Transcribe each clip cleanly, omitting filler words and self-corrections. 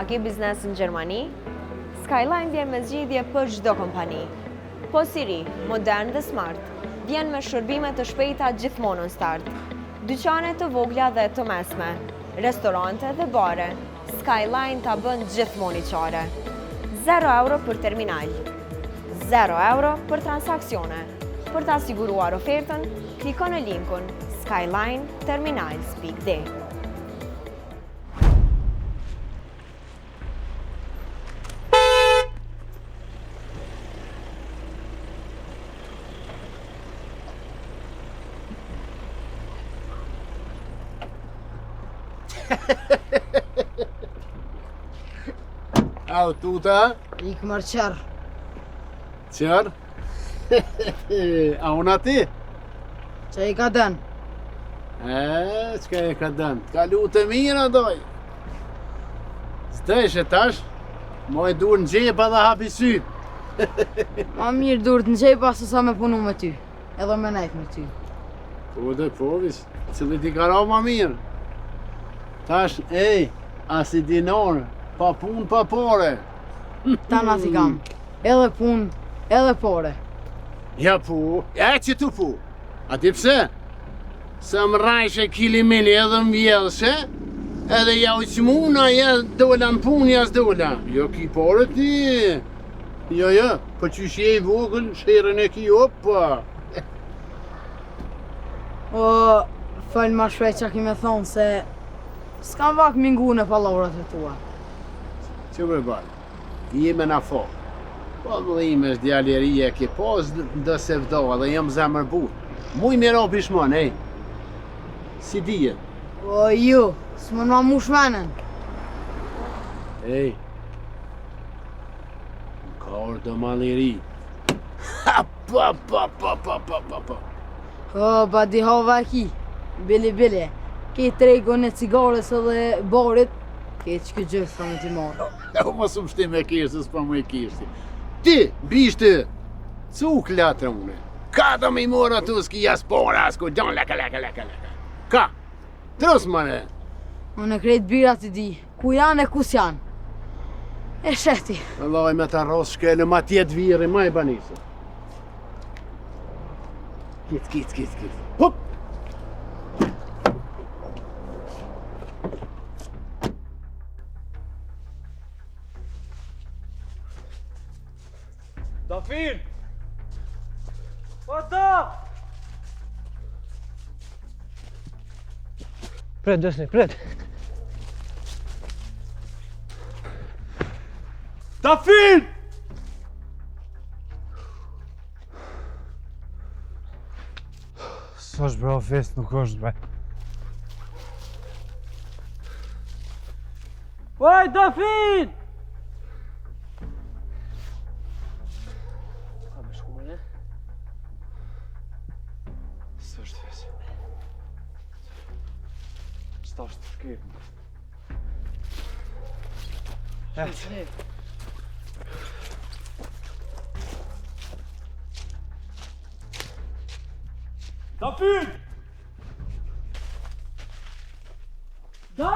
ke biznes në Gjermani? Skyline vjen me zgjidhje për çdo kompani. Po si ri, modern dhe smart, vjen me shërbime të shpejta gjithmonë në start. Dyqane të vogla dhe të mesme, restorante dhe bare, Skyline ta bën gjithmonë i qare. 0 euro për terminal, 0 euro për transaksione. Për ta siguruar ofertën, kliko në linkun skylineterminals.d. Au, tuta? Ik marr qërë. Qërë? A unë ati? Që i ka dënë? Qka e ka dënë? Ka lutë mirë adoj. Zdeshe tash, moj dur në gjepa dhe hapi sytë. Ma mirë durët në gjepa se sa me punu me ty. Edhe me nejtë me ty. Po dhe povis, cili ti ka ra ma mirë. Tash, as i dinorë, pa pun, pa pore. Ta na si kam. Edhe pun, edhe pore. Ja pu, që tu pu. A ti pse? Se më rajshe kilimili edhe më vjellëshe, edhe ja u qmuna, ja dola në pun, ja s'dola. Jo ki pore ti. Jo, po qysh je i vogël, sherën e ki opa. O, falë ma shpejt që ki me thonë se s'kam vak mingu në palavrat e tua. Që bre bërë, jeme na fo. Po dhe ime është djalleria ke pos dhe se vdoa dhe jam zemër but. Muj me ro pishmon, Si dije? O, ju, s'mon ma mush menen. Ka orë do maliri. Pa. O, ba di hava ki. Bili. Ke tregon e cigares edhe barit. Ke që këtë gjëfë me ti marë. O, mos më shti me kishtë, s'pa më i kishtë. Ti, bishtë, cuk latre une. Ka do me i mora tu s'ki jaspora, s'ku gjon laka. Ka, trus mëre. Unë e krejt birat i di, ku janë e kus janë. E sheti. Allaj me ta ros shkele ma tjetë viri, ma i banisë. Kit. Hup! Dafin! Ata! Pret, desni, pret. Dafin! S'është bro, fest nuk është bre. Oj, Dafin! A me shku mëne? S'është fest. S'tash të shkirë. Dafin! Da!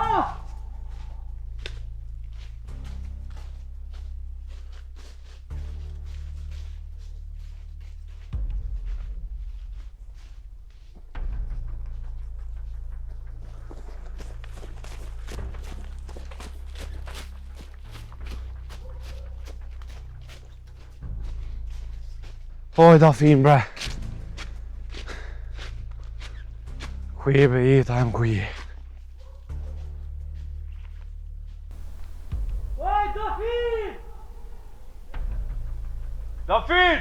Oj, Dafin, bre. Ku je be i, tajmë ku je. Oj, Dafin! Dafin!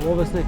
Bravo besnik.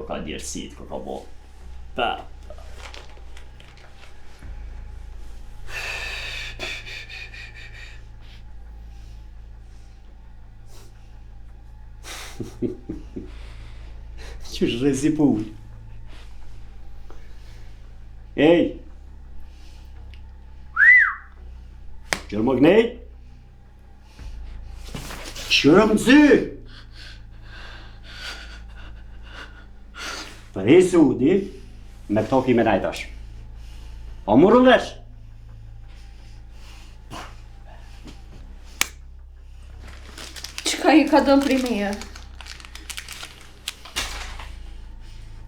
Ka djerësit, ka bo. Pa. Qysh rezi pull. Ej! Qërë më gnej? Qërë më zy! Resi udi, me këto ki me najtash. O murën vesh. Qka je ka dëmë prej meje?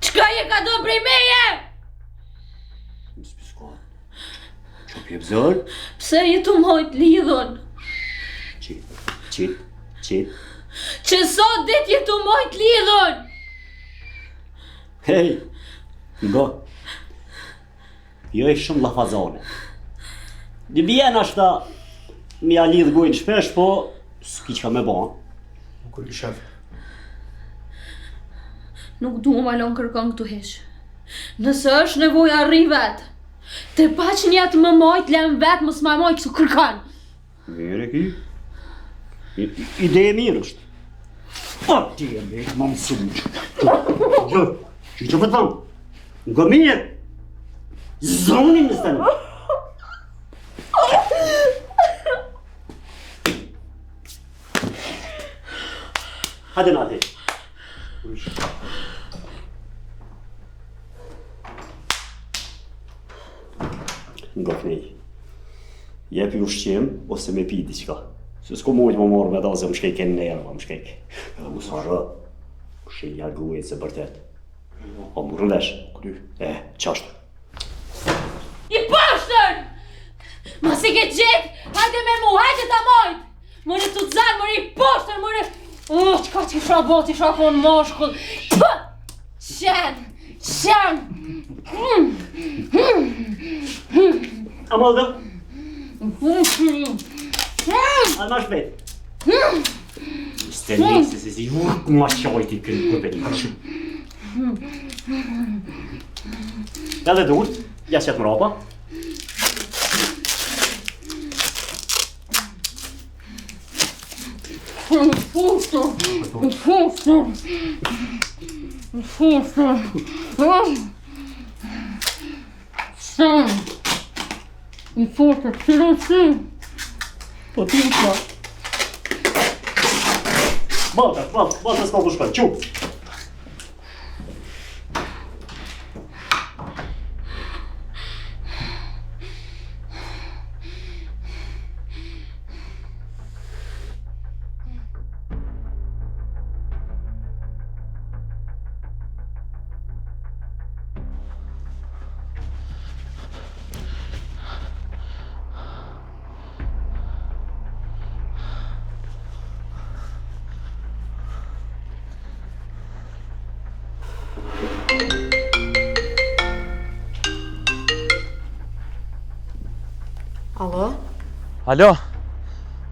Qka je ka dëmë prej meje? Nësë pisko. Që pje bëzër? Pse je të mojt lidhën? Qit. Që sot dit je të mojt lidhën? Hej, ngo. Jo e shumë lafazone. Di bjen ashta mi a lidh gujnë shpesh, po s'ki që ka me bon. Nuk e shef. Nuk du ma lon kërkon këtu hesh. Nëse është nevoja arri vetë. Te pa që një të më mojt, lem vetë më s'ma mojt këtu kërkan. Mire ki. Ide e mirë është. O, ti e me më mësumë që. Që për të thamë? Nga mirë. Zonin në stënë. Hajde nati. Nga knej. Jepi ushqim ose me pi diqka. Se s'ko mujtë më morë me da se më shkejke në nërë, më shkejke. Edhe më sarë, shenja gujtë se bërtet. O më rëndesh. Këty. Qashtë. I pashtër! Ma si ke gjithë, hajde me mu, hajde ta mojt! Mëre të zanë, mëre i pashtër, mëre... qka që isha bot, isha konë moshkull. Qen! A ma shpejt. Se si ma qajti kënë kërbelish. Edhe durt, ja qëtë mrapa. Po ti ushma. Balta s'ka të shkoj, qup! Alo? Alo,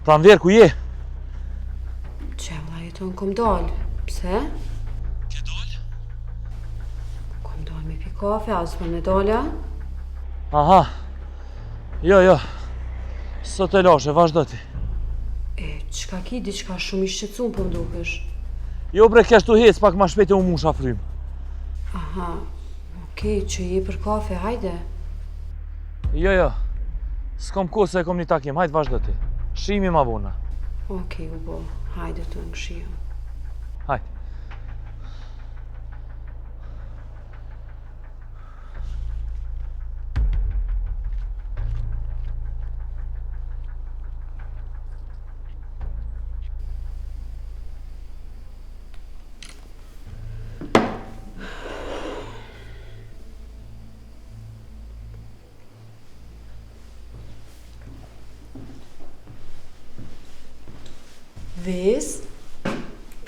pranver ku je? Që vla jeton kom dalë. Pse? Ke dal? Kom dalë me pi kafe, as për me dalë? Aha, jo, sot e lashe, vazhdo ti. E, qka ki, diqka shumë i shqetsun për mdukesh? Jo bre, kesh tu hec, pak ma shpejt e u musha frym. Aha, okej, që je për kafe, hajde. Jo, s'kom kohë se e kom një takim, hajtë vazhdo ti. Shimi ma vona. Okej, u bo, hajde të në shio. Hajtë. Ves,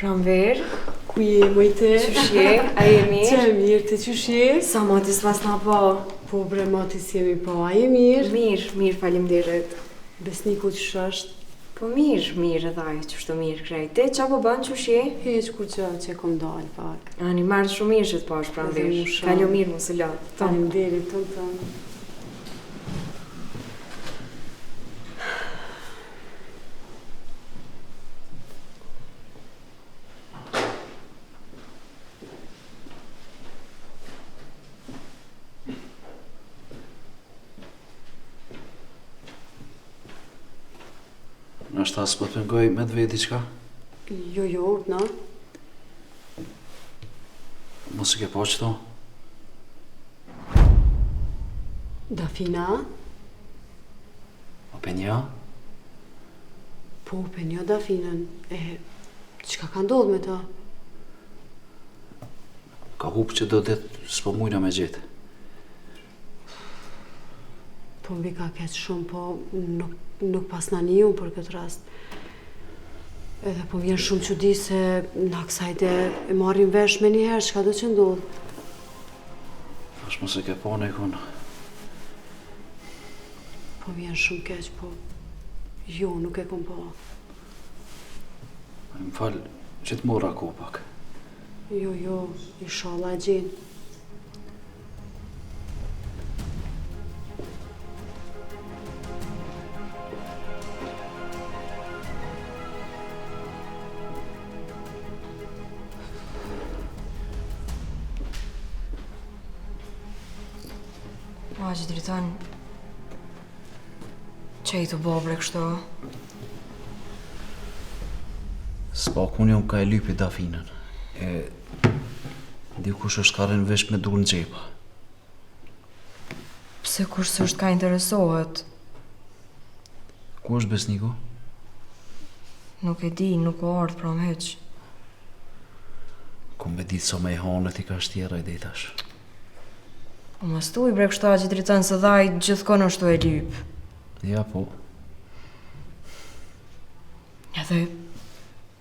Pranver, ku je mojte? qëshje, a je mirë? Që e mirë, të qëshje? Sa matis mas na po? Po bre, matis jemi po, a je mirë? Mirë, falimderit. Besniku që është? Po mirë edhe ajë, qështu mirë krejt. Te, qa po banë qëshje? Heq kur që kom dalë pak. Ani marrë shumë mirë që të pash Pranver. Edhe mu shumë. Kaljo mirë mu së latë. Faleminderit, tonë. Nështë ta s'po të pëngoj me të veti qka? Jo, na? Mos e ke po qëto? Dafina? Openja? Po, penjo Dafinën. Qka ka ndodhë me ta? Ka hupë që do të s'po mujna me gjithë. Po mbi ka keq shumë, po nuk pas na një unë për këtë rast. Edhe po vjen shumë që di se na kësajde e marrim vesh me njëherë çka do që ndodhë. Thash mos e ke po në ikon. Po vjen shumë keq, po jo, nuk e kom po. Më falë që të mora ko pak. Jo, inshallah e gjenë. Ma që dritan, që i të bobre kështu? S'pa kun jam ka e lypi Dafinën. Dikush është ka rënë vesh me dur në gjepa. Pse kush s'është ka interesohet? Ku është besniku? Nuk e di, nuk o ardhë pram heq. Ku me ditë so me i hanët i ka shtjera i detash. O mas tu i bre kështu që dritan se dhaj gjithkon është e lyp. Ja po. Edhe,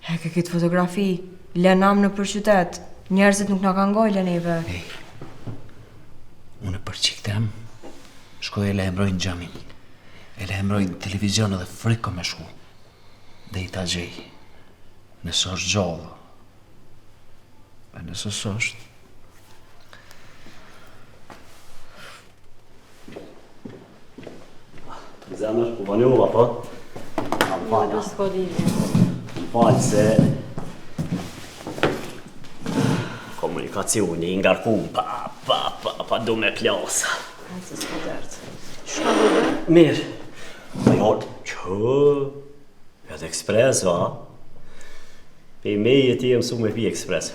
heke këtë fotografi, lenam në për qytet, njerëzit nuk nga kanë gojle neve. Unë për qik tem, shkoj e le emrojnë gjamin. E le emrojnë televizion edhe friko me shku. Dhe i ta gjej. Nëse është gjallë. E nëse s'është. Zemër, po banjova, po? Në s'ka lidhje. Më falë se... Komunikacioni i ngarku, pa du me klasa. Hajtë se s'ka dertë. Shka vëdë? Mirë. Po jorë, që... Edhe ekspres, va? Pe me e ti e mësu me pi ekspres.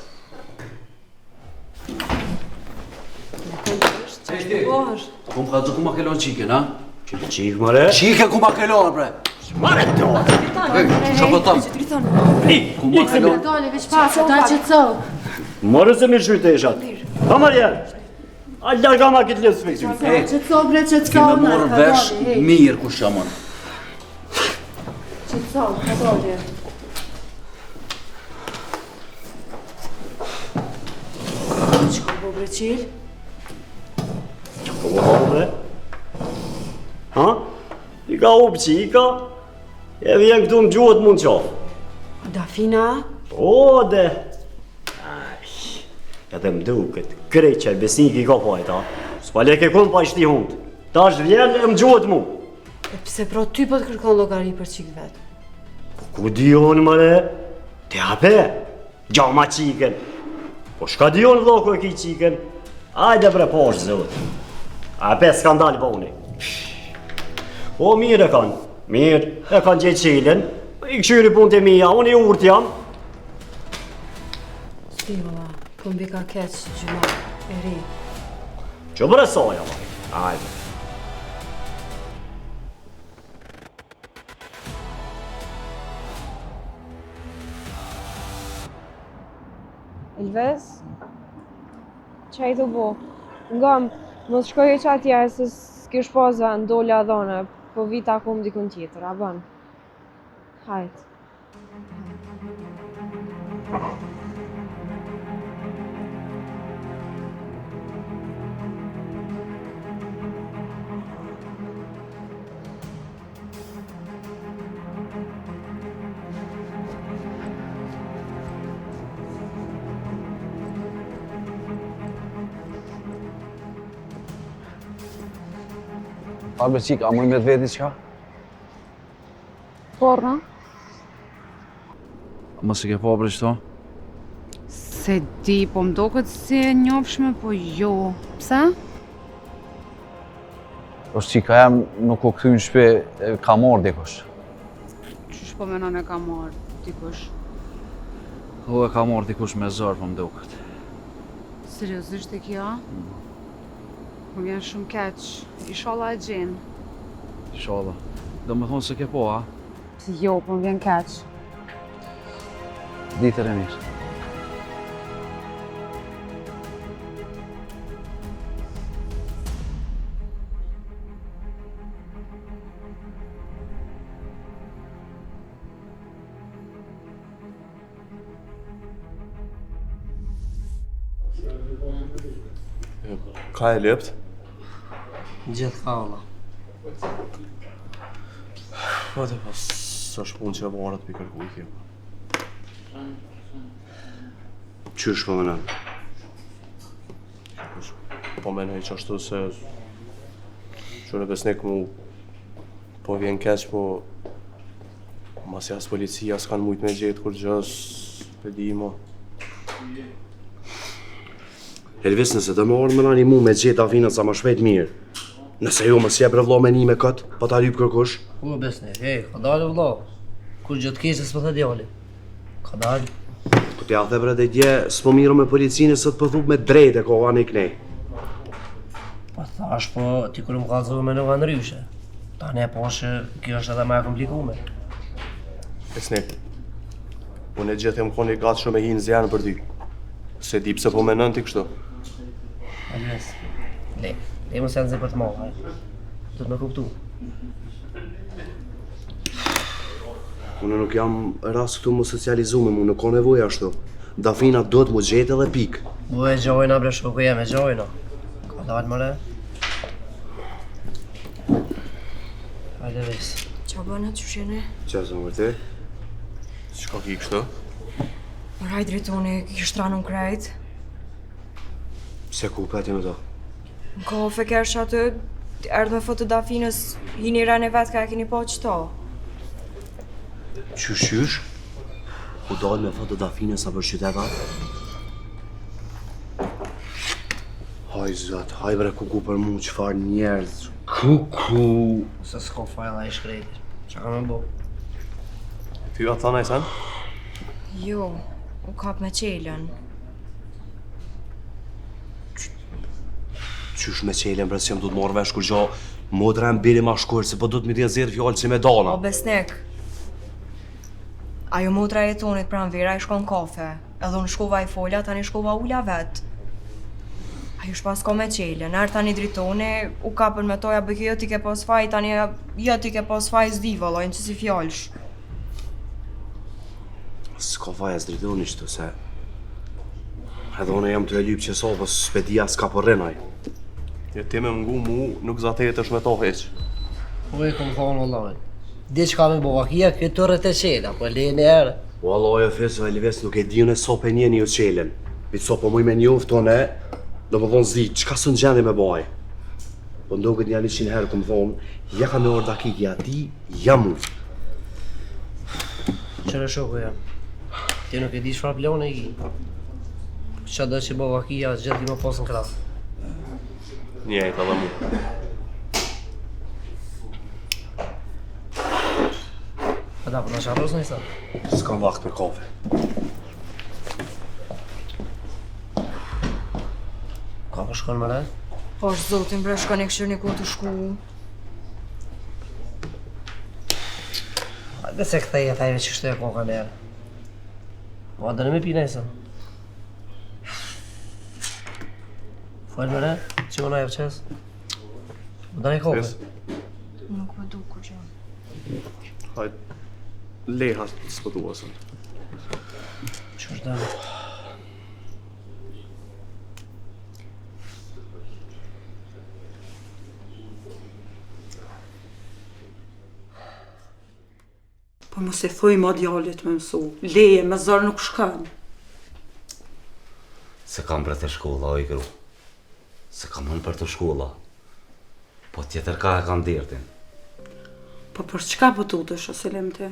Po është. Ku ma kelon qiken, ha? Që të qikë, mëre? Qike ku ma kelon, bre! Mare të! Që po tam? Ku ma kelon? Dole, veç pasë, ta që të cëllë. Mërë se mirë shyte e shatë. Ha, Marjen! A larga ma këtë lësë me këtë. Që të cëllë, bre, që të Kime cëllë. morë vesh mirë ku shamon. Që të cëllë, ka dole. Që ka po bre qilë? Po më bre? Ha? I ka upë qika, e vjen këtu më gjuhët mund qofë. Dafina? Po, dhe... Aj, edhe më duket, krejt që besnik i ka pojta, s'pa leke kun pa ishti hundë. Ta është vjen e më gjuhët mu. E pse pro ty po të kërkon logari për qikë vetë? Po ku dion, mëre? Te ape, gjama qiken. Po shka dion vloko e ki qiken? Ajde bre poshtë zëvët. Ape skandal boni. O, mirë e kanë. Mirë, e kanë gjetë qilen. I këshyri punë të mija, unë i urt jam. Sti, valla, po mbi ka keqë gjuma e ri. Që bre soja, vaj. Ajde. Elves? Qaj të bo? Ngam, mos shkoj e qatja e se s'kish poza ndole adhone, po vita akum dikun tjetër, a ban? Hajt. Arbe qik, a mëj me të veti qka? Porno? Më se ke po bre qëto? Se di, po m'do këtë si e njofshme, po jo. Pse? është qika jam nuk u këthy në shpe, ka morë dikush. Qysh po menon e ka marrë dikush? U e ka morë dikush me zërë, po m'do këtë. Seriozisht e kjo? Më vjen shumë keq. Inshallah e gjenë. Inshallah. Do me thonë se ke po, a? Jo, po më vjen keq. Ditër e mirë. Ka e lept? Gjithë ka, valla. Vate pas, s'është punë që e marët për kërku i kjo. Qysh po mënon? Po menoj që ashtu se... Që në besnik mu... Po vjen keq, po... Mas jas policia s'kan mujt me gjetë kur gjës... Pe di mo... Elvis, nëse të më orë më nani mu me gjetë Dafinat sa më shpejt mirë. Nëse jo më s'jep rëvlo me një me këtë, pa ta lyp kërkush. Ku besnik, hej, ka dalë vëlla. Kur gjëtë keqe s'po të djali. Ka dalë. Po t'ja the bre dhe dje, s'po miro me policinë së të pëthup me drejt e koha një knej. Po thash, po ti kur më kalëzohu me nuk anë ryshe. Tani e poshe, kjo është edhe ma e komplikume. Besnik... Unë e gjithë e më koni gatë shumë e hinë zjanë për ty. Se di pse po menën ti kështu. Elvis, le më se janë zi për të malë, haj. Do të me kuptu. Unë nuk jam rast këtu më socializume, mu nuk ka nevoj ashtu. Dafinat do të mu gjetë edhe pik. Bu e gjojna bre shoku jem e gjojna. Ka dalë mëre. Hajde vis. Qa bëna që shene? Qa zë më vërte? Qka ki kështu? Rajt dritoni, kishtë ranën krejt. Se ku peti me to? Në kafe kesh aty, erdhë me fotografinës, hini rene vetë ka e keni po qëto. Qysh? Ku dalë me fotografinës sa për qytetat? Haj zot, haj bre kuku për mu, qëfar njerëz. Kuku! Se s'ka fajla i shkrejti. Qa ka me bo? Ty atë thana i sen? Jo, u kap me qelen. Qysh me qelen bre, si jam du të marrë vesh kur gjo modra në bili ma shkurë, se po du të mi dhja fjallë si me dana. O besnik, ajo motra e tonit pran vera i shkon kafe, edhe unë shkova i folja, tani shkova ula vet. Ajo shpas ka me qelen, erë tani dritoni, u kapën me toja bëke jo t'i ke pas faj, tani jo t'i ke pas faj s'diva, lojnë që si fjallësh. S'ka faj e s'dritoni qëtu, se edhe une jam të e lypë që so, po s'pedia s'ka për rinaj. Ja ti me mngu mu, nuk zatet është me to heq. Po e kom thonë vëllaj. Di që ka me bo vakia, këtë të rrët e qela, po lejnë e erë. O Allah, e fesë, Elives, nuk e di unë e so për njeni u qelen. Bitë so për muj me njoft, one, do më thonë zdi, qka së në gjendi me baj? Po ndo këtë një 100 herë të më thonë, ja ka me orda kiki ati, ja mu. Qërë shoko jam, ti nuk e di shfar plone i ki. Qa do që bo vakia, gjithë ti më posë në krahë. Njejt edhe mu. Ata, po në sharros në isa? S'kam vakt me kafe. Ka po shkon më re? Po është zotin bre, shkon e këshirë një kohë të shku. Hajde se këthej e thajve që shtu e koka njerë. Po adë në me pina isën. Fojnë më re, që më na e vëqes? Më dani koke? Nuk më du kur që. Hajde, leha s'po du asën. Që është dani? Po mos e thuj ma djallit me mësu. Leje, me zërë nuk shkën. Se kam për të shkolla, o i gru. Se kam unë për të shkolla. Po tjetër ka e kam dirtin. Po për çka po tutesh, ose lem ti?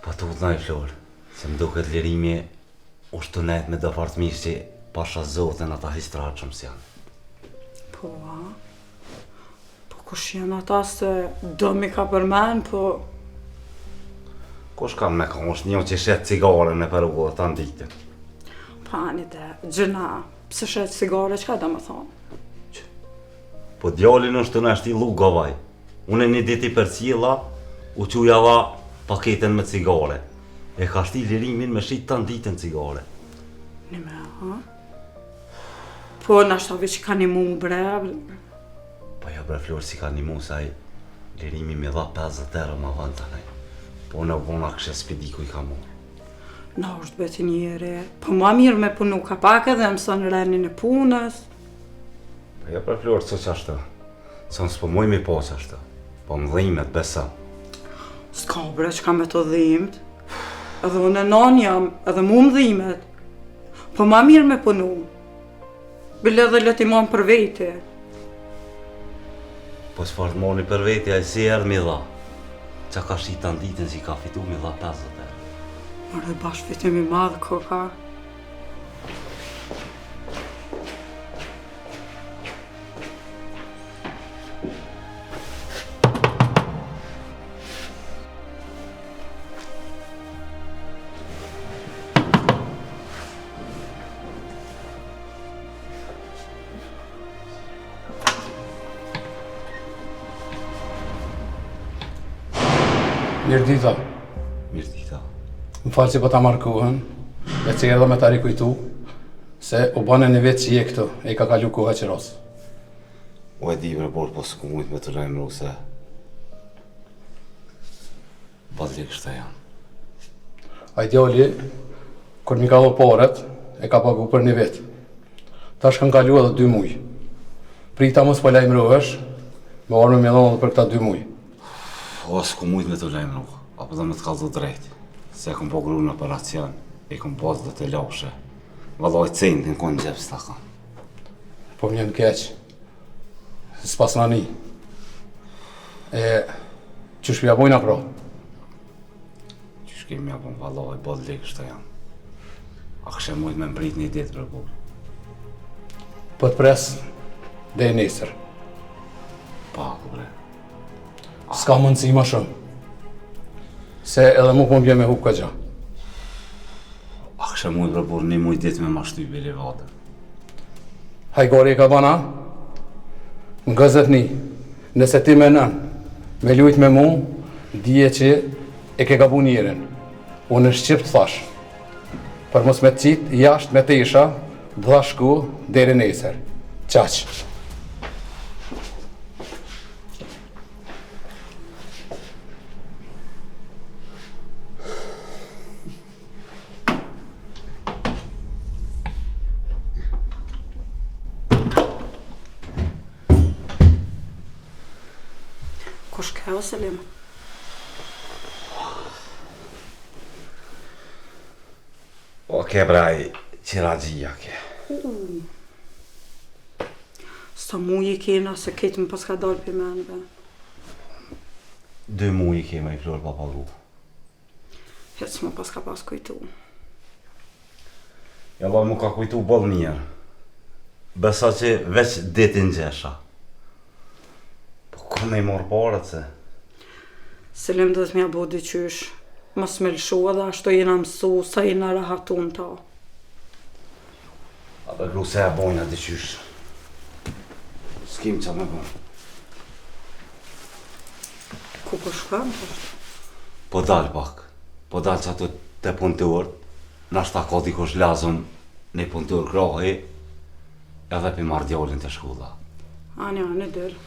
Po tut na i flor. Se më duket lirimi është të nejt me departmisht që pasha zotin ata histratëshëm s'janë. Po, a? Po kush janë ata se do mi ka përmen, po... Kush kam me ka është një që shetë cigare në Peru dhe ta nditin. Pani te, gjëna, pse shetë cigare, qka da më thonë? Po djallin është të nështi lugavaj. Unë një diti për cila, u qujava paketen me cigare. E ka shti lirimin me shqit të nditin cigare. Një me, ha? Po, nashtavi që ka një mu bre... Po ja bre Flor, si ka një mu saj, lirimi me dha 50 euro ma vënd të nej. Po në vona kështë spedi ku i ka mu. Na është beti njeri, po ma mirë me punu ka pak edhe mësën renin e punës. Po ja bre Flor, co që ashtë? Co në s'po muj mi po që ashtë? Po më dhimet, besa. S'ka bre që ka me të dhimt. Edhe unë e non jam, edhe mu më dhimet. Po ma mirë me punu. Bile edhe leti mon për veti. Po s'far të moni për veti, a i si erë mi dha. Qa ka shqit të nditin si ka fitu mi dha 50 euro. Mërë dhe bashkë fitim i madhë, koka. Mirë dita. Mirë dita. Më falë që po ta markuhen, dhe që edhe me ta rikujtu, se u bane një vetë që je këtu, e ka kalu koha që rosë. O e di bre por, po s'ku mujt me të lejmë se... Badli kështë e janë. A i djali, kur mi ka dho paret, e ka pagu për një vetë. Ta shkën kalu edhe 2 muj. Prita mos po lajmërohesh, me orë me mjedhonë edhe për këta 2 muj. O, s'ku mujt me të lejmë apo dhe me të kaldu drejt. Se kom po gru në operacion. E kom pas dhe të lashe. Vallaj centin konë gjep s'ta kam. Po më njën keq. S'pas nani. Që shpja bojna pro? Që shkemi ja pun vallaj, bod lekë shta jam. A kështë e mujt me mbrit një ditë për bur. Po të pres, dhe e nesër. Paku bre. S'ka mundësi ma shumë. Se edhe mu po m'bje me hup ka gja. A kështë e mujt për bur një mujt ditë me mashtu i bile vate. Hajgori e ka bana, në gëzët një, nëse ti me nën, me lujt me mu, dije që e ke gabu njërin. Unë në Shqip të thash, për mos me qit, jashtë me të isha, dha shku deri nesër. Qaq. Kush ka o Selim? O ke braj, qira gjia ke. Sa mu i kena se ketë më pas ka dalë për menve. 2 muj i kema i florë pa pagu. Hec më pas ka pas kujtu. Ja ba mu ka kujtu bol njerë. Besa që veç detin gjesha. Po ka me i morë parët se. Selim dhe të mja bo dyqysh. Mos me lëshu edhe ashtu jena mësu sa jena rahatun ta. A dhe gru se e bojna dyqysh. S'kim qa me bojnë. Ku po shkam të? Po dal pak. Po dal që ato te punëtur. Nashta ka dikush lazëm në punëtur krohi. Edhe pi marrë djallin të shkulla. Anja, në dërë.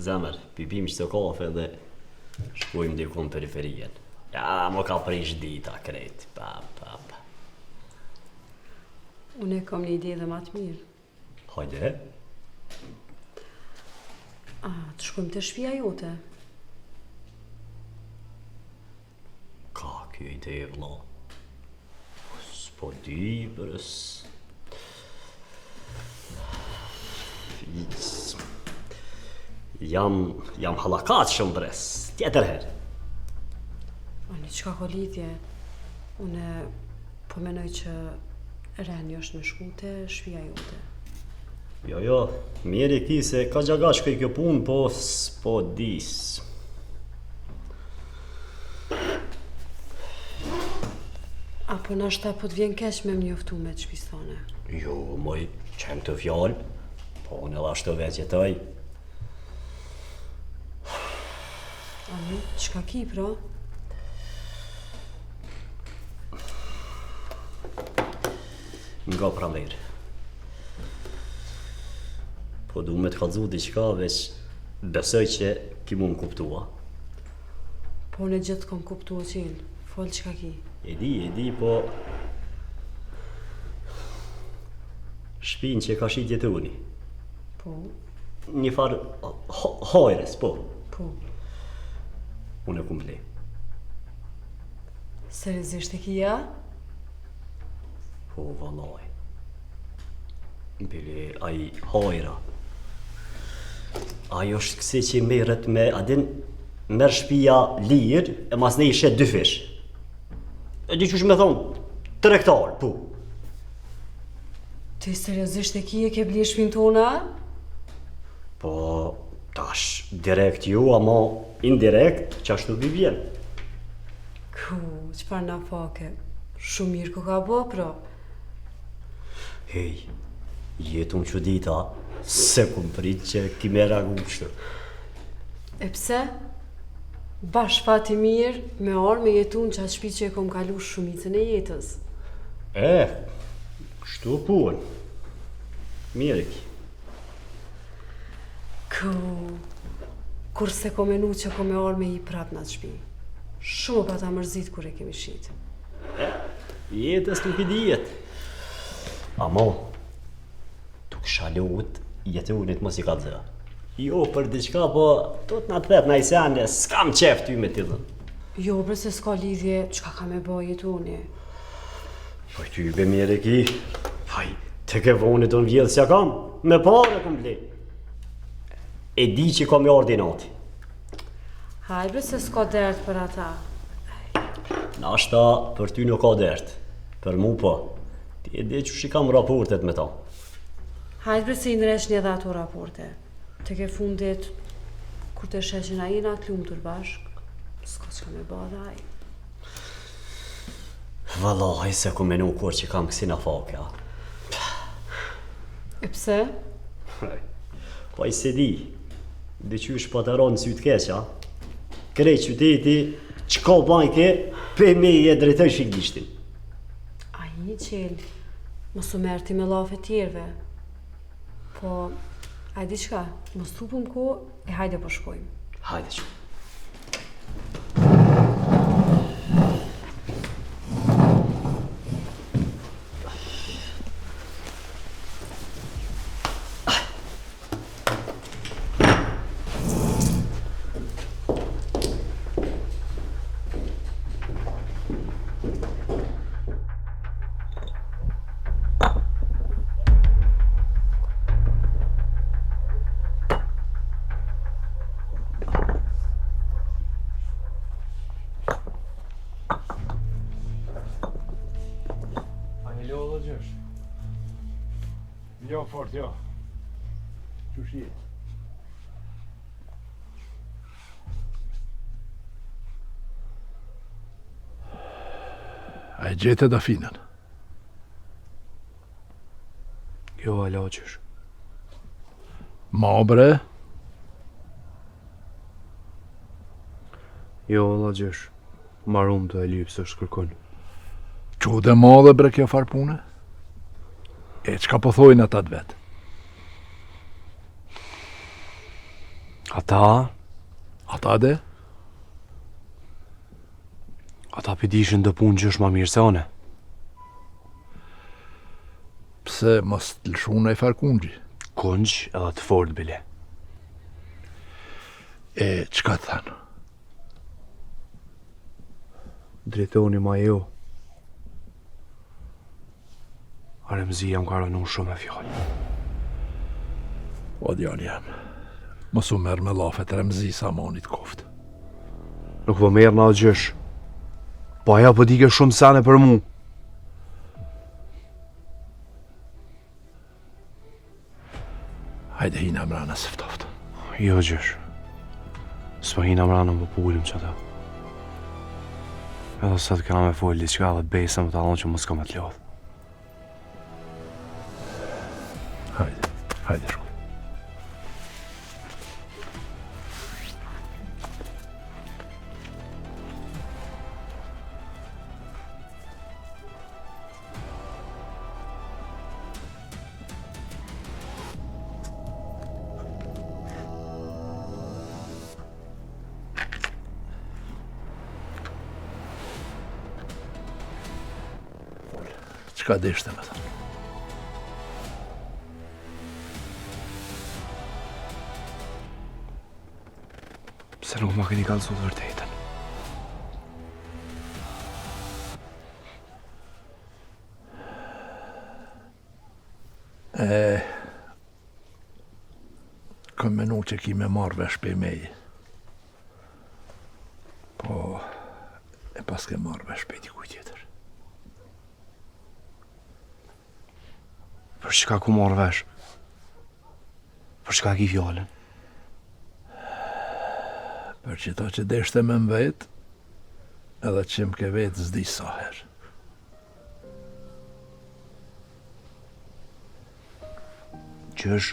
Zemër, pipim që të kafe dhe shkojmë dikon periferien. Ja, më ka prish dita krejt, pa. Unë e kam një ide dhe ma të mirë. Hajde. Të shkojmë të shtëpia jote. Ka kjo ide vlla. S'po di përës. Jam halakat shumë bres, tjetër herë. Një qka ko lidhje, une po menoj që Reni është me shku të shtëpia jote. Jo, mirë i ki se ka gjaga shkoj kjo punë, po s'po dis. Apo nashta po të vjen keq me mjoftu me të shpistane? Jo, moj, qenë të fjallë, po në lasht të veç jetoj. Ani, qka ki, pra? Nga pralerë. Po du me të kallëzu diçka, veç besoj që ki mu më kuptua. Po në gjithë kom kuptu o qilë, folë qka ki. E di, po... Shpinë që ka shitje të uni. Po? Një farë hajres, po. Po? Unë e kumple. Seriozisht e kia? Po, vallaj. Bile, ai hajra. Ajo është kësi që merret me, adin, merë shpia lirë, e mas ne i shet 2 fish. E di që me thonë, 3 hektar, po. Ti seriozisht e ki e ke blie shpinë tona? Po, tash, direkt ju, ama indirekt, që ashtu vi vjen. Ku, qëfar na fake? Shumë mirë ku ka bo, pro. Hej, jetun që dita, se kum prit që ki me ragu kështu. E pse? Bash fati mirë, me orë me jetun që atë shpi që e kom kalu shumicën e jetës. Kështu puën. Mirë ki. Ku, kur se kom menu që kom e orë me i prap në atë shpi. Shumë pa ta mërzit kur e kemi shit. Jetës nuk i dijet. Amo, tuk shalut, jetunit mos i ka dzë. Jo, për diçka, po, tot në të pet në isjane, s'kam qef ty me t'i dhën. Jo, bre se s'ka lidhje, qka ka me bo jetuni? Po ty be mire ki, haj, te ke vonit unë vjedhë s'ja kam, me pare kom ble. E di që kom i ordinati. Haj, bre se s'ka dert për ata. Nashta, për ty nuk ka dert, për mu po. Ti e di që shi kam raportet me ta. Hajt bre se i nresh një dhe ato raporte. Të ke fundit, kur të sheshin a jena të lumë tërbashk, s'ka që ka me ba dhe aj. Vallaj, se ku menu kur që kam kësi në fakja. E pse? Pa i se di qysh pa të ronë sytë keqa, krej qyteti, qka banke, pe me i e drejtoj shikdishtin. A i qel, mos u merti me lafe tjerve. Po, a i di qka, mos tupëm ko, e hajde po shkojmë. Hajde që. Jo, fort, jo. Qysh je? A e gjete Dafinën? Jo, ala qysh. Ma bre? Jo, ala qysh. Marum të e lypë së shkërkon. Qu dhe madhe bre kjo farë pune? E qka po thojnë ata të vetë? Ata? Ata dhe? Ata pëdishin dë punë që është ma mirë se one. Pse mos të lëshuna i farë kungji? Kungj edhe të fort, bile. E qka të thanë? Drejtoni ma jo. Aremzi jam ka rënu shumë e fjallë. O djali jam, mos u merë me lafet Remzi sa manit koft. Nuk vë merë na o gjësh. Po aja po dike shumë sane për mu. Hajde hina mrana se ftoftë. Jo gjësh. S'po hina mrana më pullim që ata. Edhe sot këna me folë diqka dhe besa më talon që mos ka me të lodhë. Hajde shku. Çka deshte me thënë? Se nuk ma keni kallësu të vërtetën. Kam menu që ki me marrë vesh për mej. Po, e pas ke marrë vesh për dikuj tjetër. Për çka ku marrë vesh? Për çka ki fjallën? Për që ta që deshte me më vetë, edhe që më ke vetë zdi sa herë. Qësh?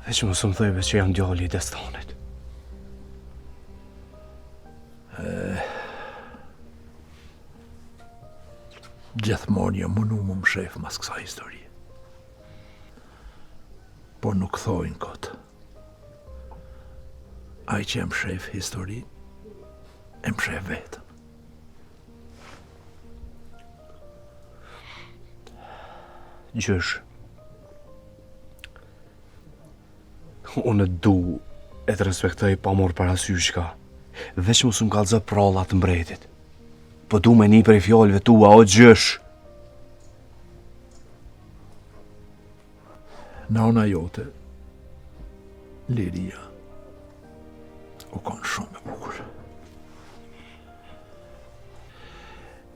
Veç më së më thëjve që jam djalli i Destanit. Gjithmonë jam munu më më shef mas kësa histori. Po nuk thojnë këtë. Ai që e më shef histori, e më shef vetëm. Gjësh. Unë du e të respektoj pa morë parasysh ka. Veç më së më kallëzë prallat të mbretit. Po du me një prej fjallëve tua, o gjësh. Nana jote, liria, u konë shumë e bukur.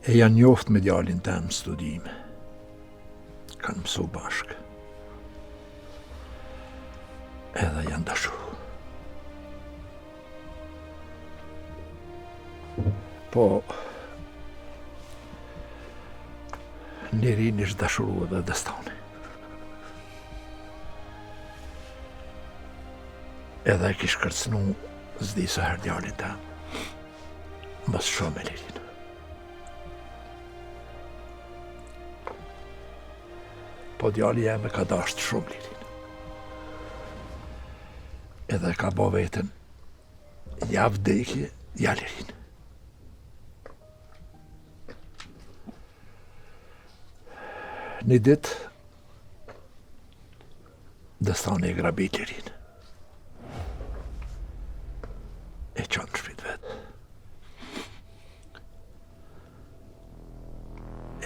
E janë njoft me djalin tem në studime. Kanë mësu bashkë. Edhe janë dashuru. Po, Lirin ishtë dashuru edhe Destani. Edhe e kish kërcnu zdi sa her djalin ta, mos shumë e Lirin. Po djali jeme ka dasht shumë Lirin. Edhe ka bo vetën javë dekje, ja Lirin. Një dit, Destani e grabit Lirin. E qanë shpit vetë.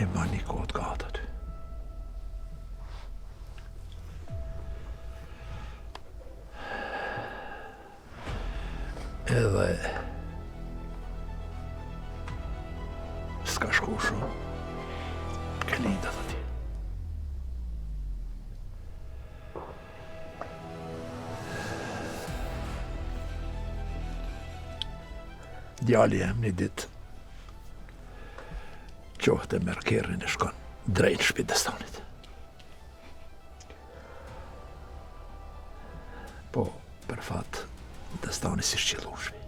E ma një kohët gatët. Edhe s'ka shku shumë, ke lindat ati. Djali jem një dit qohët e merkerin e shkon drejt shpit Destanit. Po, për fat, Destani si shqilu shpi.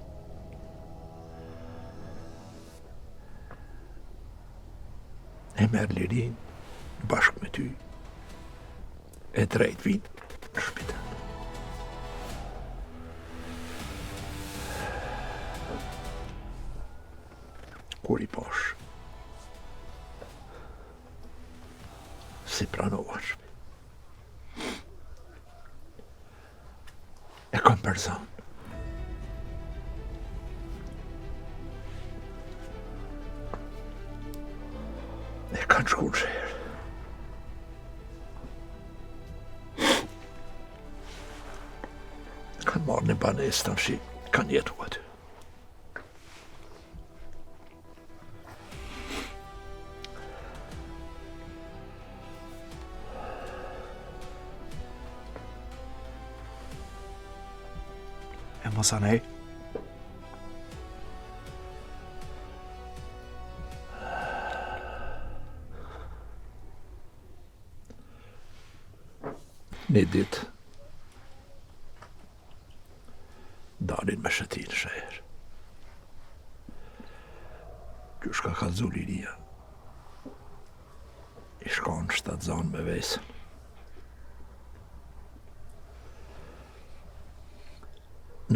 E merë Lirin bashkë me ty e drejt vinë në shpitën. Kur i posh, si pranova shpi. E kom përzan. E kanë shku në shërë. Kanë marrë një banes të nëshi, kanë jetu aty. E mos anej? Një dit, dalin me shëtin shërë. Kjo shka kalzu Liria. I shkon 7 zonë me vesën.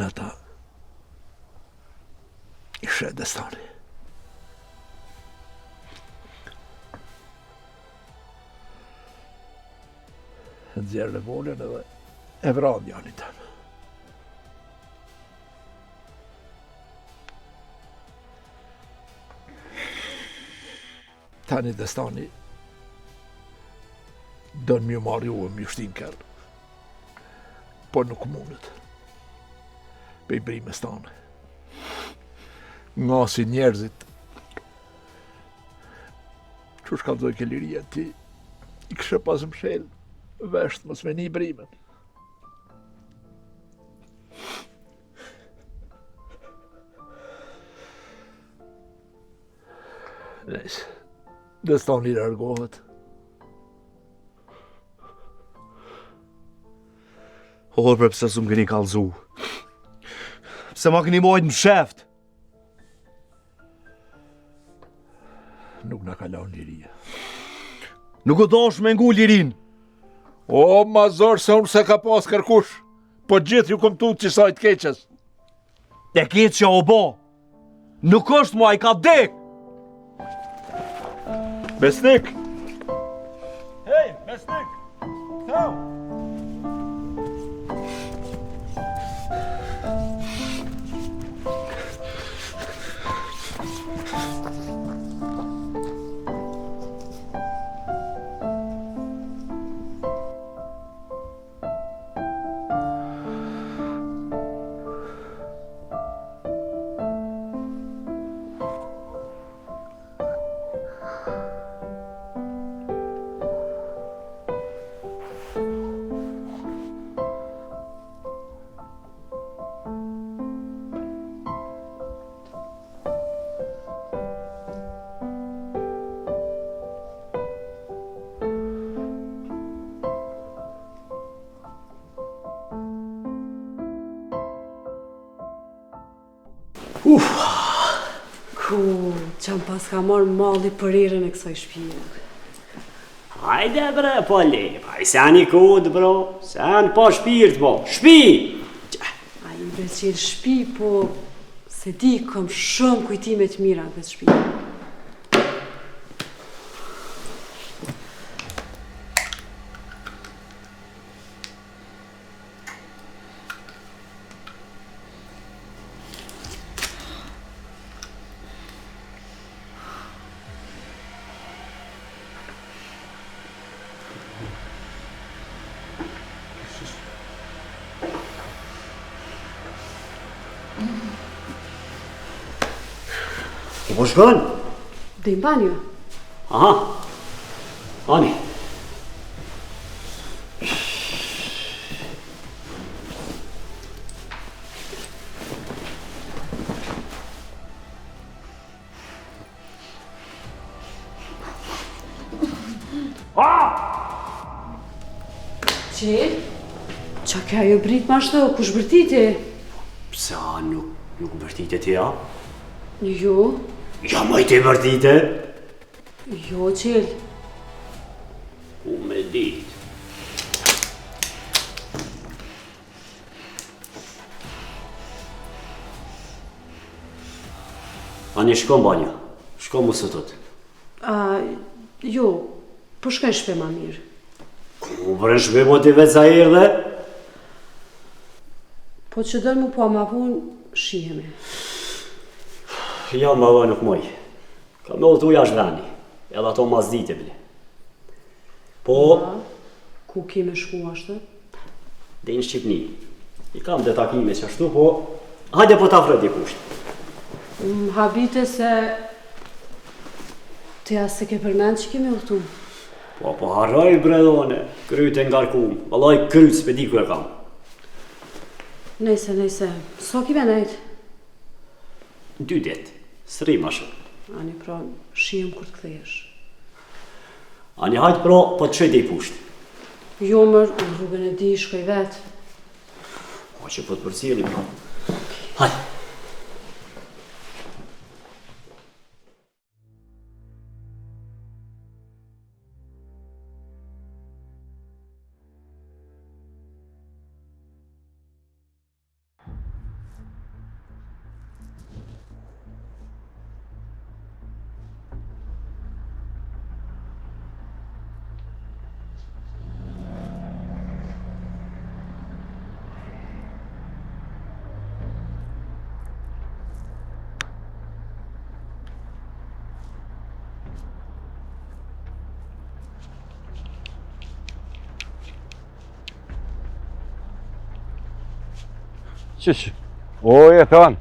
në ata ishe Destani. Nxjerë revolën edhe e vran djalin tëmë. Tani Destani do në mjë marrë ju e mjë shtin kërë, por nuk mundet. Pe i brimes tane. Nga si njerëzit, që shkallzoj ke liria ti, i kështë pas mshel, vesht mos me një brimen. Nesë, Destani largohet. Por pse s'u më keni kallzu? Pse ma keni mojt në sheft? Nuk na ka lanë liria. Nuk u dosh me ngu lirin. O, ma zorë se unë se ka pas kërkush, po gjithë ju kom tu që sajt keqës. E keqja o bo. Nuk është mua, i ka dek. Besnik! Hej, Besnik! Thau! Qam pas ka marrë malli për irën e kësaj shtëpie. Hajde bre, po lepa, i se anë i kodë, bro, se anë po shpirt, po, shpi! A i bre qelë shpi, po se di kom shumë kujtime të mira në këtë shpi. Po shkon? Dhe i banjo. Aha, ani. Qelë? Qa ka jo brit ma shto, kush bërtiti? Pse a nuk bërtitet ja? Jo. Ja ma i te bërtite? Jo, qelë. U me dit. Ani shko mbanja, shko mu sëtët. Jo, po shkoj shpe ma mirë. Ku vërën shpe po t'i vetë sa erdhe? Po që dërë mu po ma punë, shihemi. Ja, ma vë nuk moj. Ka me ullëtu jashtë veni, edhe ato mas dite bile. Po... Ku ki me shku ashtë? Dhe në Shqipni. I kam dhe takime që ashtu, po... Hajde po ta fredi kusht. Habite se... Ti asë se ke përmend që kemi ullëtu. Po harroj bredone, kryte ngarkum, vallaj kryt s'pedi ku e kam. Nejse, so kime nejt? 2 dit, s'ri ma shumë. Ani pra, shihem kur t'kthejesh. Ani hajt pra, po të qëj dhe i pusht. Jo mër, në rrugën e di, shkoj vetë. Po që po të përcjeli pra. Hajt. Qysh? O, jeton.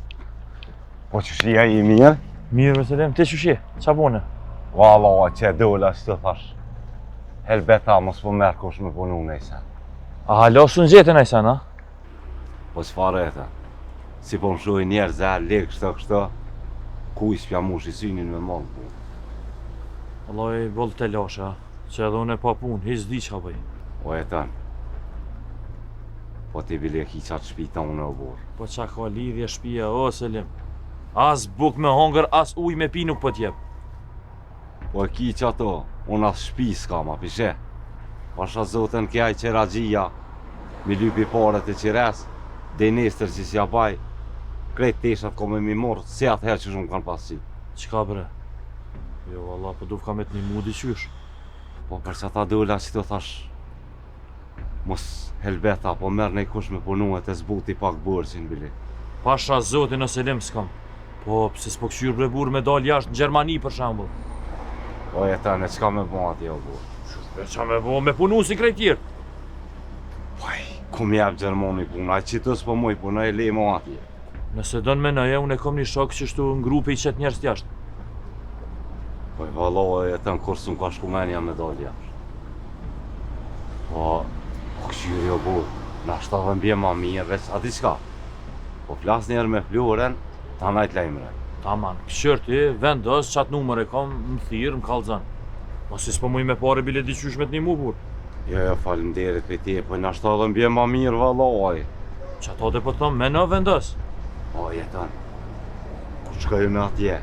Po qëshia i mirë? Mirë, me selim. Ti qysh je? Qa bune? Valla, që dola që të thash. Helbeta, mos po merë kush me punu nejsen. A halosu në gjetën nejsen, a? Po s'fare e ta. Si po më shuhi njerë zërë, lekë, kështu, ku i s'pja mush i synin me mallë. Alloj, boll të lashe, që edhe unë e pa punë, hiç di qa bëj. O jeton. Po ti bile ki qatë shpita unë o borë. Po qa ka lidhje shpia, o selim. As buk me hongër, as uj me pi nuk po t'jep. Po e ki që ato, unë as shpi s'kam, a pishe. Pasha zotën kjaj qera gjia, mi lypi paret e qires, dhe nestër që s'ja baj, krejt teshat ko me mi morë, se atëherë që shumë kanë pasi. Qka bre? Jo, Allah, po duf ka me t'ni mudi qysh. Po për që ta dola që të thash, mos helbeta, po merë nej kush me punu e të zbuti pak bërqin, bili. Pasha zotin o selim s'kam. Po, pse s'po këshyr bre burë me dal jashtë në Gjermani për shambull. O jetan, e qka me bo ati o burë? E qa me bo, me punu si krejt tjerë. Paj, ku m'jep Gjermani puna, a qitës po moj puna e le mo ati. Nëse don me nëje, unë e kom një shok që shtu në grupe i qet njerës t'jashtë. Po i valo e jetan kur s'un ka shkumenja me dal jashtë. Po këshyri o burë, na shta dhe mbje ma mirë, veç ati qka? Po flas njerë me Floren, ta najt lejmre. Taman, këshër ti, vendos qatë numër e kam, më thirë, më kalzan. Mos si s'po muj me pare bile diqysh me t'ni mu bur. Jo, falemderit për ti, po na shta dhe mbje ma mirë valoj. Qato dhe po t'thom, me në vendos. O jeton, ku shkaju në atje?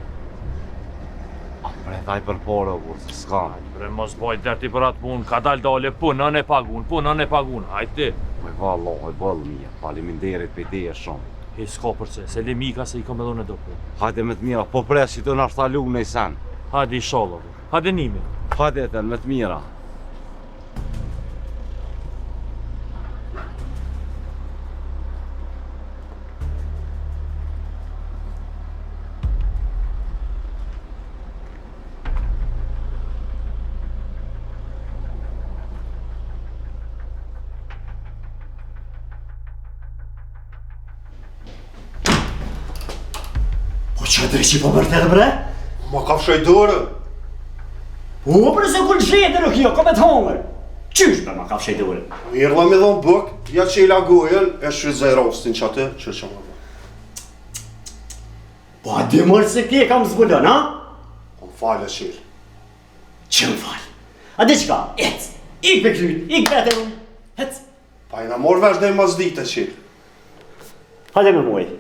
A pretaj për pare o burë, se s'ka. Bre, mos baj derti për atë punë, ka dal dale, punën e pagun, hajti. Po i valoj, bëllë mija, falemderit për ti e shumë. E s'ka përse, se lemika se i kom edhe në do punë. Hajde me t'mira, po pres që të nashta lu në i sen. Hajde i shallo, hajde nimi. Hajde e ten, me t'mira. Që dreqi po mërtet bre? Ma ka fshoj dorë. O, bre se kull shete në kjo, ka me t'hongër. Qysh me ma ka fshoj dorë? Mirë la me dhonë buk, ja që i la gojën, e shfryzaj rostin që atë, që që më bë. Po a di mërë se ke kam zbulon, ha? Po më falë e shilë. Që më falë? A di qka? Ec, ik për kryt, ik për atë unë. Ec. Pa i na morë vesh dhe i mazdit e shilë. Hajde me muaj.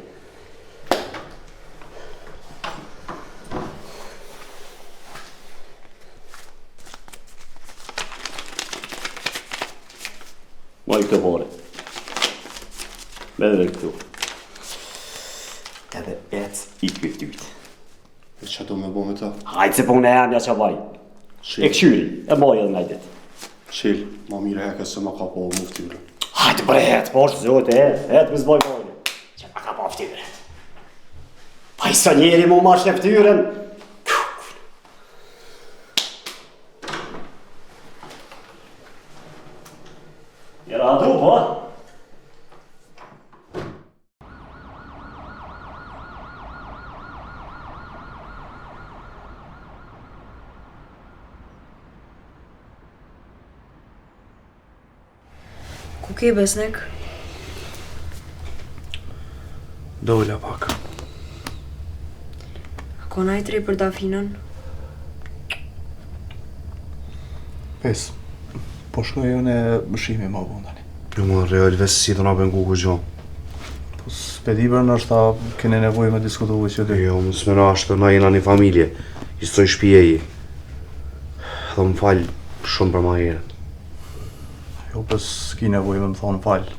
Moj këtë bore. Me dhe këtu. Edhe ec i këtyt. E që do me bo me ta? Hajtë se po në emja që vaj. E këshyri, e moj edhe najdet. Shilë, ma mire heke se ma ka po muftyre. Hajtë bre, hetë, po është zote, hetë më zboj mojnë. Që ma ka po ftyre. Pa i sa njeri mu ma shleptyren. Jera adru, po? Ku ke besnik? Dola pak. A ka najtri për Dafinën? Pes, po shkoj unë e mëshimi ma bundani. Jo ma real vesë si të nga bëngu ku gjo. Po s'pedi për në është ta kene nevoj me diskutu ku që ty. Jo, më s'mena është na jena një familje. Istoj shpijeji. Dhe më falë shumë për ma herët. Jo, pës s'ki nevoj me më thonë falë.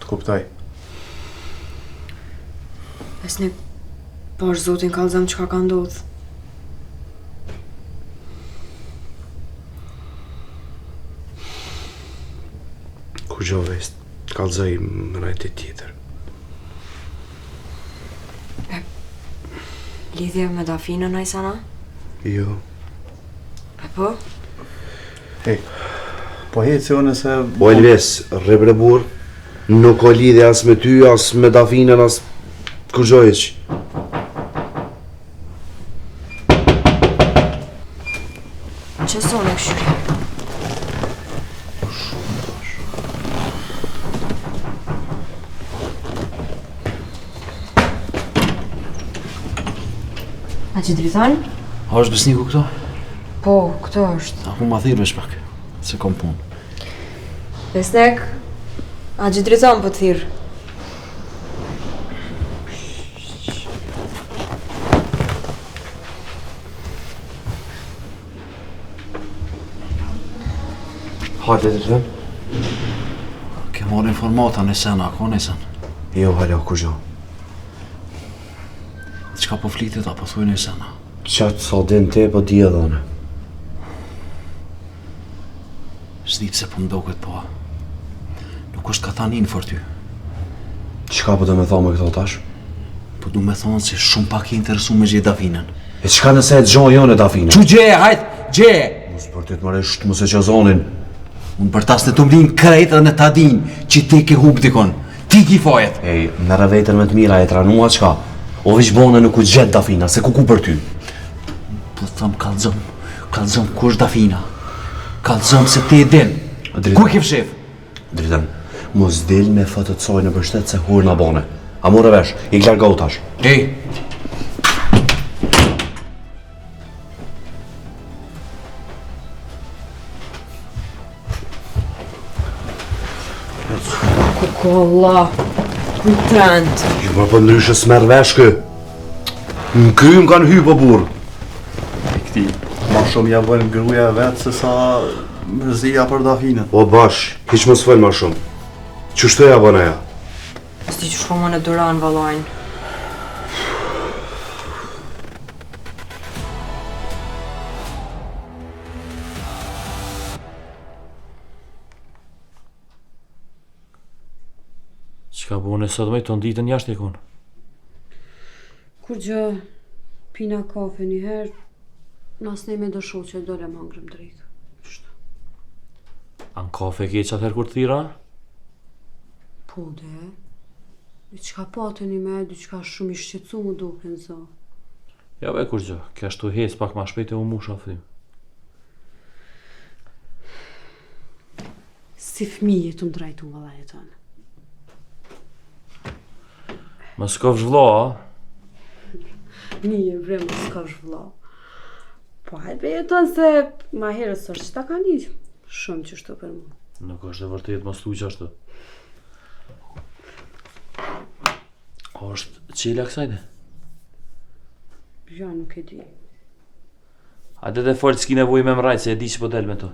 Të kuptoj. Besnik, po është zotin kalzam që ka ndodhë. Ku gjo vest, kalzaj më rajtë tjetër. Lidhje me Dafinën a i sana? Jo. E po? Hej, po hejtë se unë se... Po Elves, rrebre burë, Nuk o lidhje as me ty, as me Dafinën, as kur gjojëq. Që sonë këshyri? A që driton? A është besniku këto? Po, këto është. A ku ma thirë veç pak, se kom punë. Besnek, a që driton po të thirë? Hajde të të? Ke marrë informata në sena, ako në sen? Jo, hala, ku gjo? Qka po flitit, apo thuj në sena? Qatë sa din te, po di edhe në. S'di pse po mdoket po. Nuk është ka thanin for ty. Qka po do me tha me këto tash? Po du me thonë se shumë pak i interesu me gjithë Dafinën. E qka nëse e të gjonë jone Dafinën? Që gje, hajt, gje! Mos për ty të mëresht, mos e që zonin. Unë për tas në të mdin krejt dhe në ta din që ti ke hub dikon. Ti ki fajet. Ej, në rëvetën me të mira e tranua qka? O vish bone nuk u gjetë Dafina, se ku për ty? Po të thëmë kalzëm ku është Dafina. Kalzëm se ti e din. Ku e ke fshef? Dritën, mos del me fëtë të soj në bështet se hur në bone. A more vesh, i klargo tash. Ej! Kukolla, në trend. Ju më për ndryshë s'merë vesh kë. Në kry më kanë hy po burë. Këti, ma shumë ja vojnë gruja vetë se sa mërzia për Dafinën. O bash, hiq mos fol ma shumë. Qështu ja bëna ja? Sti që shkoma në Duran, valojnë. Qka bune sot me të nditën jashtë e konë? Kur gjë pina kafe njëherë, nas ne me do shoh që dole ma ngrëm drejtë. Anë kafe ke që atëherë kur të thira? Po de, diçka pateni me, diçka shumë i shqetsu mu duke në zo. Ja be kur gjë, ke ashtu hes pak ma shpejt e u musha thim. Si fëmije të më drejtu vëlla e tonë. Më s'ka vëzhlo, a? Nije, vremë s'ka vëzhlo. Po hajtë be jeton se ma herës është që ta ka një shumë që shto për mu. Nuk është e vërtet mos thuj që ashtu. O është qela kësajde? Ja, nuk e di. Hajde dhe folë s'ki nevoj me mrajt se e di që po del me to.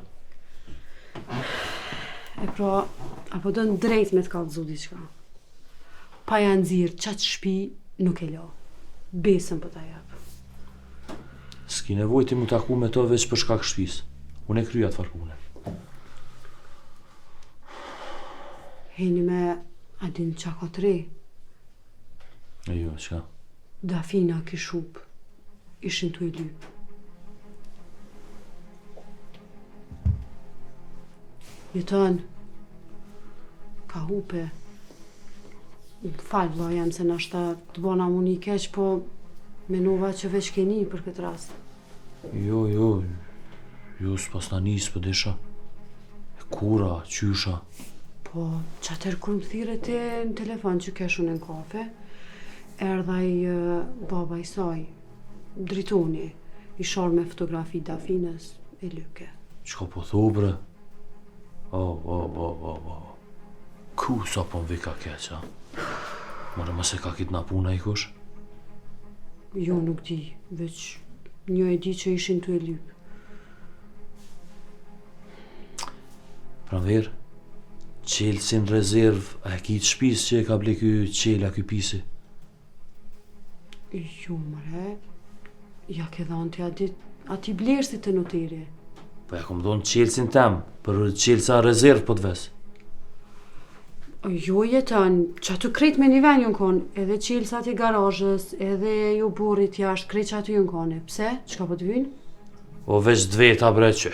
E pra, apo do në drejt me të kallëzu diçka. Pa janë zirë qatë shpi nuk e lo. Besën po ta jap. S'ki nevoj ti mu taku me to veç për shkak shtëpis. Unë e kryja të farpune. Heni me adin qa ka të re. E jo, qka? Dafina kishup. Ishin të e lyp. Jeton. Ka hupe. Falë vlo jam se nashta të bona mu një keq, po menova që veç keni për këtë rast. Jo, s'pas na nis për desha. E kura, qysha. Po, qatër kur më thire te në telefon që kesh unë në kafe, erdha i baba i saj, dritoni, i shorë me fotografi Dafinës e lyke. Qka po thu, bre? Ku sa po më vika keq, a? More mëse ka kitë na puna i kush? Jo, nuk di, veç një e di që ishin të e lyp. Pranver, qelësin rezerv, a e kitë shpis që e ka ble ky qela ky pisi? Jo, mëre, ja ke dhanë të ati blerësit të noteri. Po ja kom dhonë qelësin tem, për qelësa rezerv po të ves. Jo jeton, që aty krejt me një ven ju në konë, edhe qilësat i garajës, edhe ju burit jashtë, krejt që aty ju në konë. Pse? Qka po të vynë? O veç dveta bre që...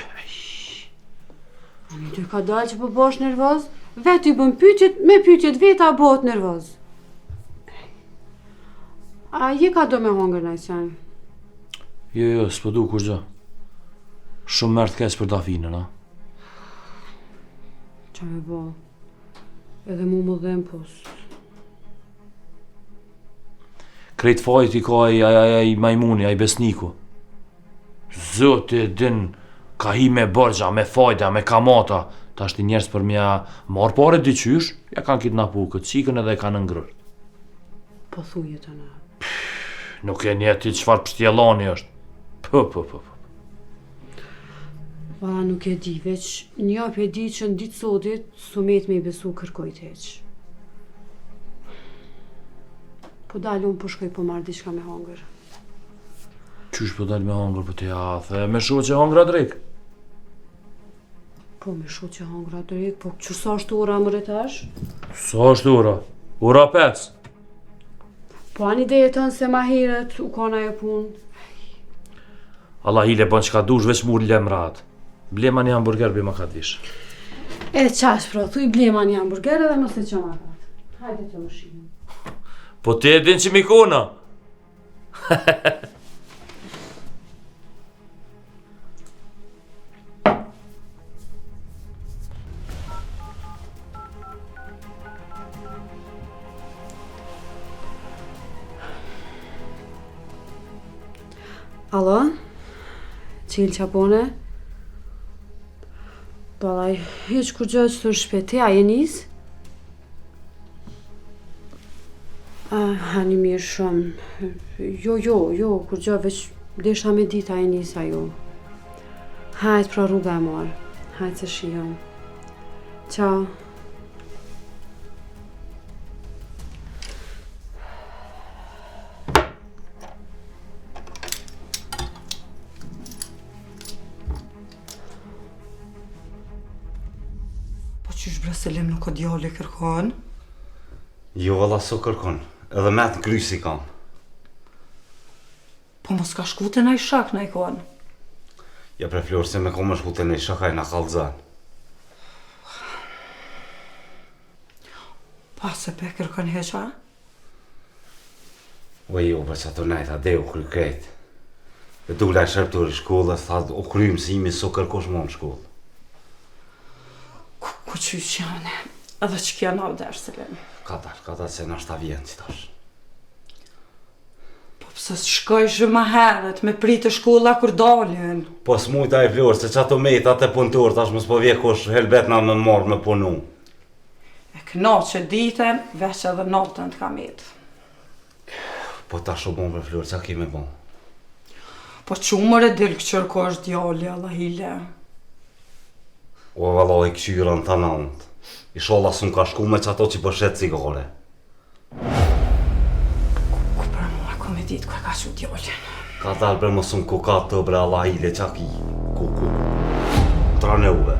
A një ty ka dalë që po bosh nervoz? Vetë i bën pyetjet, me pyetjet veta bëhet nervoz. A je ka do me hongër Najsan? Jo, s'po du kur gjë. Shumë mërë të keq për Dafinën, a? Qa me bo? Edhe mu më dhem post. Krejt fajt i ka ai majmuni, ai besniku. Zoti din, ka hi me bërgja, me fajta, me kamata. Ta shti njerës për mja marë pare dyqysh, ja kanë kidnapu këtë qikën edhe kanë ngrër. Po thuje të në. Nuk e njeti qëfar pështjelani është. Po. Valla nuk e di, veç një e di që në ditë sotit sumet me i besu kërkojt heq. Po dalë unë po shkoj po marrë diçka me hongër. Qysh po dalë me hongër po të jathe, me shu që hongra drejk? Po me shu që hongra drejk, po që sa është ora më retash? Sa është ora? Ora 5. Po anë ideje tënë se ma heret u kona e punë. Allah hile bën qka dush, veç mur lemrat. Blema një hamburger bima ka të vish. E qash pra, thuj blema një hamburger edhe mëse që ma katë. Hajde të më shimë. Po ti e din që mi kona? Alo? Qilë qapone? Balaj, heq kur gjë që të shpeti, a je nis? Hani mirë shumë. Jo, kur gjë veç desha me dit a je nis a jo. Hajt pra rruga e marë. Hajt se shion. Ciao. Qysh bre Selim nuk o djalli kërkon? Jo, valla so kërkon. Edhe me të krysi kam. Po mos ka shku të naj shak naj kon. Ja pre Flor se me kom më shku të nej shakaj na kallzan. Pa se pe kërkon heqa? O jo, për që ato nejta dhe u kry krejt. Dhe dula e shërptur i shkollës, tha u kry mësimi so kërkosh më në shkollë. Ku qysh janë, edhe që kja na vdesh, Selim. Ka dalë se në ashta vjenë që tash. Po pëse shkoj shumë ma heret me pritë shkolla kur dalin. Po s'mujta e Flor, se që ato mejtat e punëtor, tash mos po vje kush helbet na me marrë me punu. E këna që ditën, veç edhe natën të kam jetë. Po tash o bon për Flor, që kemi bon? Po qumër e dilë këqër ko është djalli, Allah hile. O valla i këshyra në të nëndë. I sholla sun ka shku me që ato që përshet cigare. Ku për mua, ku me ditë ku e ka që djallin. Ka dalë bre më sun ku ka të bre Allah hile që aki. Ku. Trane uve.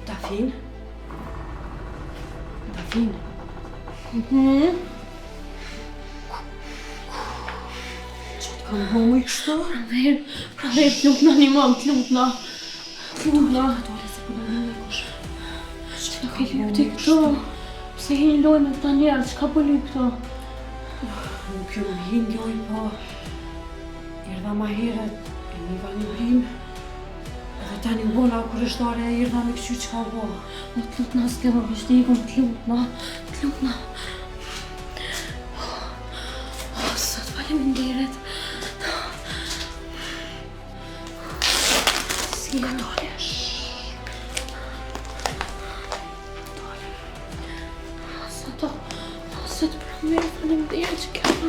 Dafin? Dafin? Që të kanë bo më i kështu? Praver, t'lutna një mam, t'lutna. T'lutna. Dole se përdo në me kush. Që ka ke lypti këto? Pse hinë loj me këta njerë, që ka po lyp këto? Nuk jo më hinë loj, po... Erdha ma heret, e niva një brim, edhe tani u bona kurështare e erdha me këshy që ka bo. Më të lutna s'ke më bishtikun, të lutna. Sot faleminderit. Si e dole. Sot për mirë faleminderit që kema.